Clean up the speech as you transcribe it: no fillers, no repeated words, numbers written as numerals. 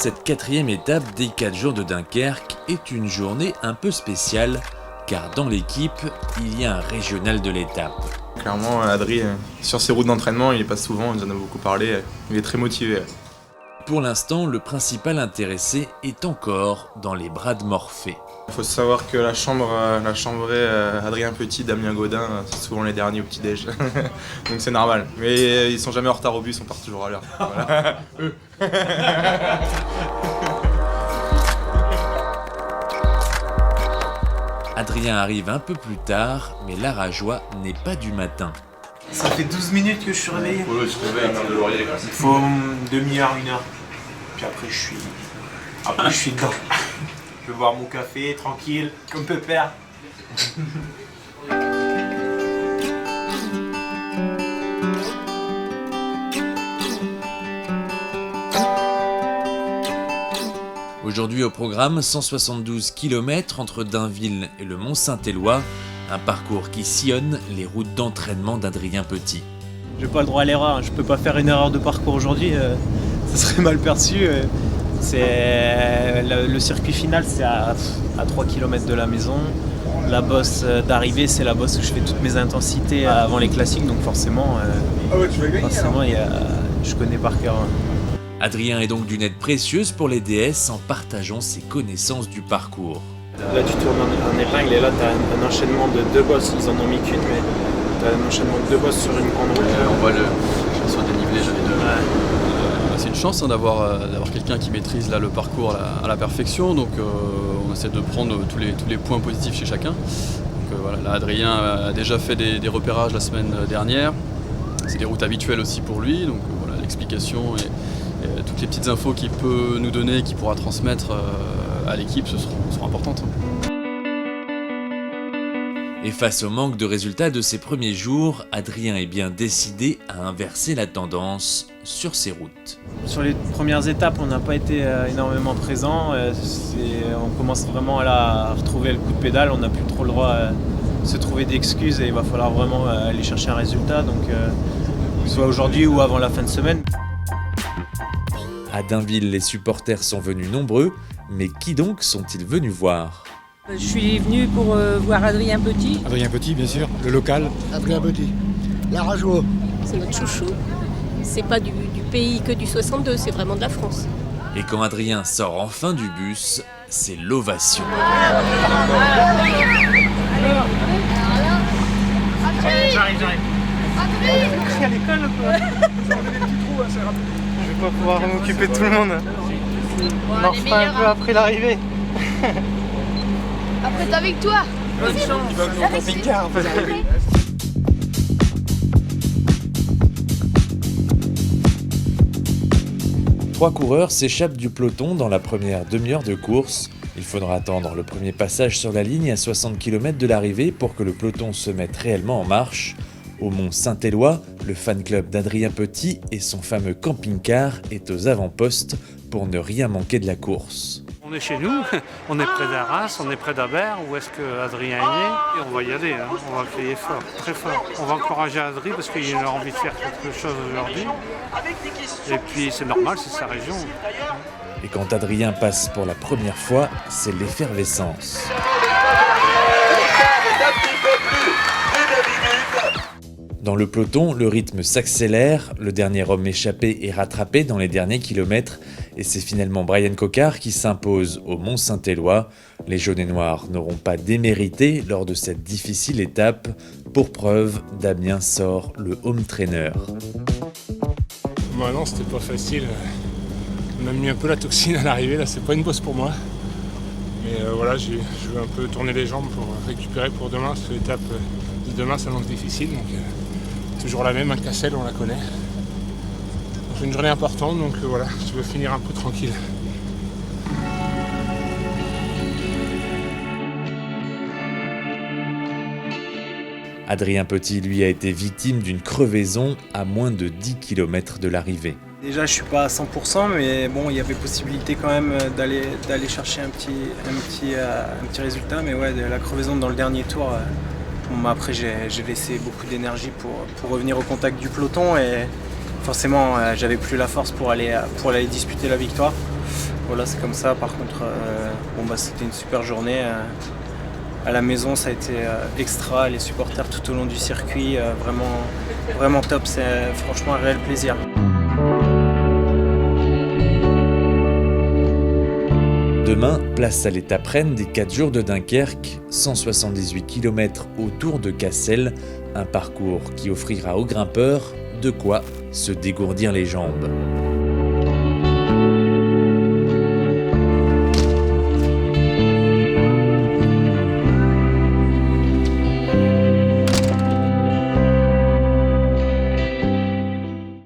Cette quatrième étape des 4 jours de Dunkerque est une journée un peu spéciale, car dans l'équipe, il y a un régional de l'étape. Clairement, Adri, sur ses routes d'entraînement, il y passe souvent, il nous en a beaucoup parlé, il est très motivé. Pour l'instant, le principal intéressé est encore dans les bras de Morphée. Il faut savoir que la chambrée Adrien Petit, Damien Gaudin, c'est souvent les derniers au petit-déj. Donc c'est normal. Mais ils sont jamais en retard au bus, on part toujours à l'heure. Voilà. Adrien arrive un peu plus tard, mais la rajoie n'est pas du matin. Ça fait 12 minutes que je suis réveillé. Il faut une demi-heure, 1 heure. Puis après je suis dedans. Je vais boire mon café, tranquille, comme pépère. Aujourd'hui au programme, 172 km entre Dainville et le Mont-Saint-Éloi, un parcours qui sillonne les routes d'entraînement d'Adrien Petit. J'ai pas le droit à l'erreur, je peux pas faire une erreur de parcours aujourd'hui, ça serait mal perçu. Le circuit final, c'est à 3 km de la maison. La bosse d'arrivée, c'est la bosse où je fais toutes mes intensités avant les classiques, donc forcément, je connais par cœur. Adrien est donc d'une aide précieuse pour les DS en partageant ses connaissances du parcours. Là tu tournes en épingle et là tu as un enchaînement de 2 bosses, ils en ont mis qu'une, mais tu as un enchaînement de 2 bosses sur une grande route. On voit sur le dénivelé, j'en ai 2. Ouais. C'est une chance d'avoir quelqu'un qui maîtrise là, le parcours à la perfection, donc on essaie de prendre tous les points positifs chez chacun. Donc voilà, là, Adrien a déjà fait des repérages la semaine dernière, c'est des routes habituelles aussi pour lui, donc voilà, l'explication et toutes les petites infos qu'il peut nous donner, qu'il pourra transmettre à l'équipe, ce seront importantes. Et face au manque de résultats de ses premiers jours, Adrien est bien décidé à inverser la tendance sur ses routes. Sur les premières étapes, on n'a pas été énormément présent. On commence vraiment à retrouver le coup de pédale. On n'a plus trop le droit de se trouver d'excuses et il va falloir vraiment aller chercher un résultat. Donc, soit aujourd'hui ou avant la fin de semaine. À Dainville, les supporters sont venus nombreux, mais qui donc sont-ils venus voir ? Je suis venu pour voir Adrien Petit. Adrien Petit, bien sûr, le local. Adrien Petit, la rajoie. C'est notre chouchou. C'est pas du pays que du 62, c'est vraiment de la France. Et quand Adrien sort enfin du bus, c'est l'ovation. J'arrive. À l'école je vais pas pouvoir m'occuper de tout le monde. On en fera un peu après l'arrivée. Après, t'es avec toi. Bonne chance. Il va venir au camping-car en fait. 3 coureurs s'échappent du peloton dans la première demi-heure de course. Il faudra attendre le premier passage sur la ligne à 60 km de l'arrivée pour que le peloton se mette réellement en marche. Au Mont-Saint-Éloi, le fan club d'Adrien Petit et son fameux camping-car est aux avant-postes pour ne rien manquer de la course. On est chez nous, on est près d'Arras, on est près d'Abert, où est-ce que Adrien est né, et on va y aller, on va crier fort, très fort. On va encourager Adrien parce qu'il a envie de faire quelque chose aujourd'hui. Et puis c'est normal, c'est sa région. Et quand Adrien passe pour la première fois, c'est l'effervescence. Dans le peloton, le rythme s'accélère, le dernier homme échappé est rattrapé dans les derniers kilomètres et c'est finalement Brian Coquard qui s'impose au Mont-Saint-Éloi. Les jaunes et noirs n'auront pas démérité lors de cette difficile étape. Pour preuve, Damien sort le home trainer. Bah non, c'était pas facile. On a mis un peu la toxine à l'arrivée, là c'est pas une bosse pour moi. Mais voilà, je vais un peu tourner les jambes pour récupérer pour demain, parce que l'étape de demain s'annonce difficile. Donc, toujours la même, un Cassel, on la connaît. C'est une journée importante, donc voilà, je veux finir un peu tranquille. Adrien Petit, lui, a été victime d'une crevaison à moins de 10 km de l'arrivée. Déjà, je suis pas à 100%, mais bon, il y avait possibilité quand même d'aller chercher un petit résultat. Mais ouais, la crevaison dans le dernier tour. Après, j'ai laissé beaucoup d'énergie pour revenir au contact du peloton et forcément, j'avais plus la force pour aller disputer la victoire. Voilà, c'est comme ça. Par contre, c'était une super journée. À la maison, ça a été extra. Les supporters tout au long du circuit, vraiment top. C'est franchement un réel plaisir. Demain, place à l'étape reine des 4 jours de Dunkerque, 178 km autour de Cassel, un parcours qui offrira aux grimpeurs de quoi se dégourdir les jambes.